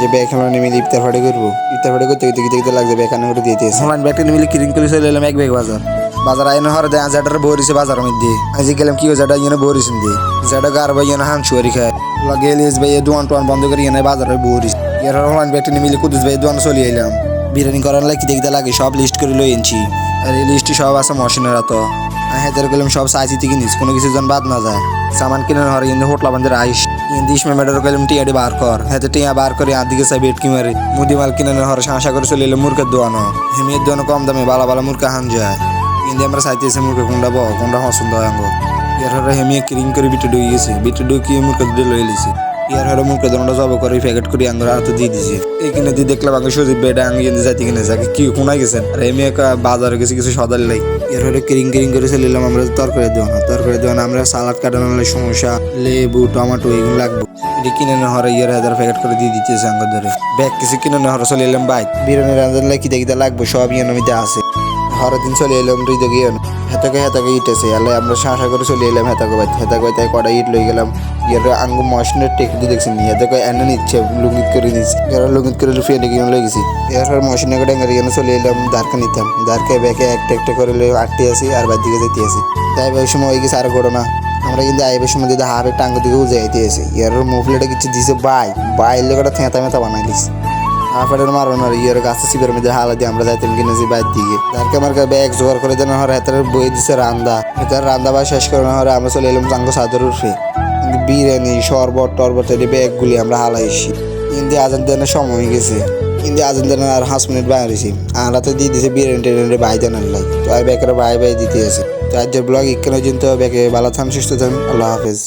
যে ব্যাগ আমরা নেমে ইফতার ফাটে করবো। ইফতার ফাটে করতে গিয়ে দেখতে লাগছে ব্যাগ আনে করে দিতে অনলাইন ব্যাগটা নেমে কিরিং করে চলে এলাম এক ব্যাগ বাজার আইনে হরে দেয় যেটার বরিছে বাজারের মধ্যে আজকে গেলাম কি যেটা ইয়ে বরিছেন দিয়ে যেটা গার ভাই ইয়ে হাঁসুয়ারি খায় গেলিস ভাই দোয়ান টোয়ান বন্ধ করে ইয়ে বাজারে বরিস এর অনলাইন ব্যাগটা নেমে কুদুস ভাই দোয়ান চলে এলাম বিরিয়ানি করার লাগে দেখতে লাগে সব লিস্ট করে লই এনেছি আর এই লিস্টে সব আছে মশিনের তো হেদার গেলাম সব সাইজ থেকে নিস কোনো কিছু জন বাদ না যায় সামান কিনে হরে ইন্দে হোটলা বান্ধে আইস ইন্দি ইসমে মেডার গেলাম টিয়াটি বার কর হেতে টিয়া বার করে আর দিকে সাই বেটকি মারি মুদি মাল কিনে হরে শাঁসা করে চলে এলাম মুরগের দোয়ানো হেমিয়ের দোয়ানো কম দামে বালা বালা মুরগা হান যায় ইন্দি আমরা চাইতেছি মুরগা কোনটা কোনটা পছন্দ হয় আঙ্গ ইয়ার হরে হেমিয়ে ক্রিং করে বিটে ডুই গেছে বিটে ডুকিয়ে মুরগা দুটো লই লিছি ইয়ার হরে মুরগা দোনটা জব করে প্যাকেট করে আঙ্গুর হাতে দিয়ে দিছে এই কিনে দিয়ে দেখলাম আগে সুজিব বেডা আঙ্গি ইন্দি যাইতে কিনে যাকে কি কোনায় গেছেন আর হেমিয়ে বাজারে গেছে কিছু সদাল লাই ইয়ার হরে ক্রিং করে চলে এলাম আমরা তরকারি দেওয়া আমরা সালাদ কাটানোর সমস্যা লেবু টমেটো এগুলো লাগবে এটি কিনে হরে ইয়ার হাজার প্যাকেট করে দিয়ে দিতেছে আঙ্গুর ধরে ব্যাগ কিছু কিনে হরে চলে এলাম বাইক বিরিয়ানি রান্ধার লাগে কিতা লাগবে সব ইয়ার মধ্যে আছে হরের দিন চলে এলাম রইতে গিয়ে হেতাকে ইট আছে এলে আমরা শাঁসা করে চলে এলাম হেতাকে বাইতে কটা ইট লই গেলাম ইয়ার আঙ্গু মশনের টেক দিয়ে দেখছি নি হেতাকে এনে নিচ্ছে লুঙ্গিত করে নিচ্ছে এরা লুঙ্গিত করে ফেলে গিয়ে লই গেছি এরপর মশিনে করে ডেঙ্গারি গেলে চলে এলাম দারকা নিতাম দারকায় ব্যাগে একটা করে আটটি আসি আর বাদ দিকে যেতে আসি তাই ওই সময় হয়ে গেছে আর করো না আমরা কিন্তু আইবের সময় যদি হাফের টাঙ্গ দিকে উজে আইতে আসি ইয়ার মুফলেটা কিছু দিছে বাইর লোকটা থেঁতা মেতা বানাই দিস হাফের মারণ আর ইয়ার গাছে শিবের মধ্যে হালা দিয়ে আমরা যাইতাম কিনেছি বাইর দিকে দারকা মার্কা ব্যাগ জোগাড় করে দেন হরে হাতের বই দিছে রান্দা বা শেষ করে হরে আমরা চলে এলাম চাঙ্গ চাদর উঠে বিরিয়ানি শরবত ব্যাগগুলি আমরা হালাইছি কিন্তু আজান দেনের সময় হয়ে গেছে কিন্তু আজান দেনের আর 5 মিনিট বাইরে হয়েছি আর রাতে দিয়ে দিয়েছে বিরিয়ানি বাই দেনার লাই তো আর ব্যাগের বাই দিতে আছে তো আজকের ব্লগ এখানে পর্যন্ত ব্যাগে ভালো থান সুস্থ থান আল্লাহ হাফেজ।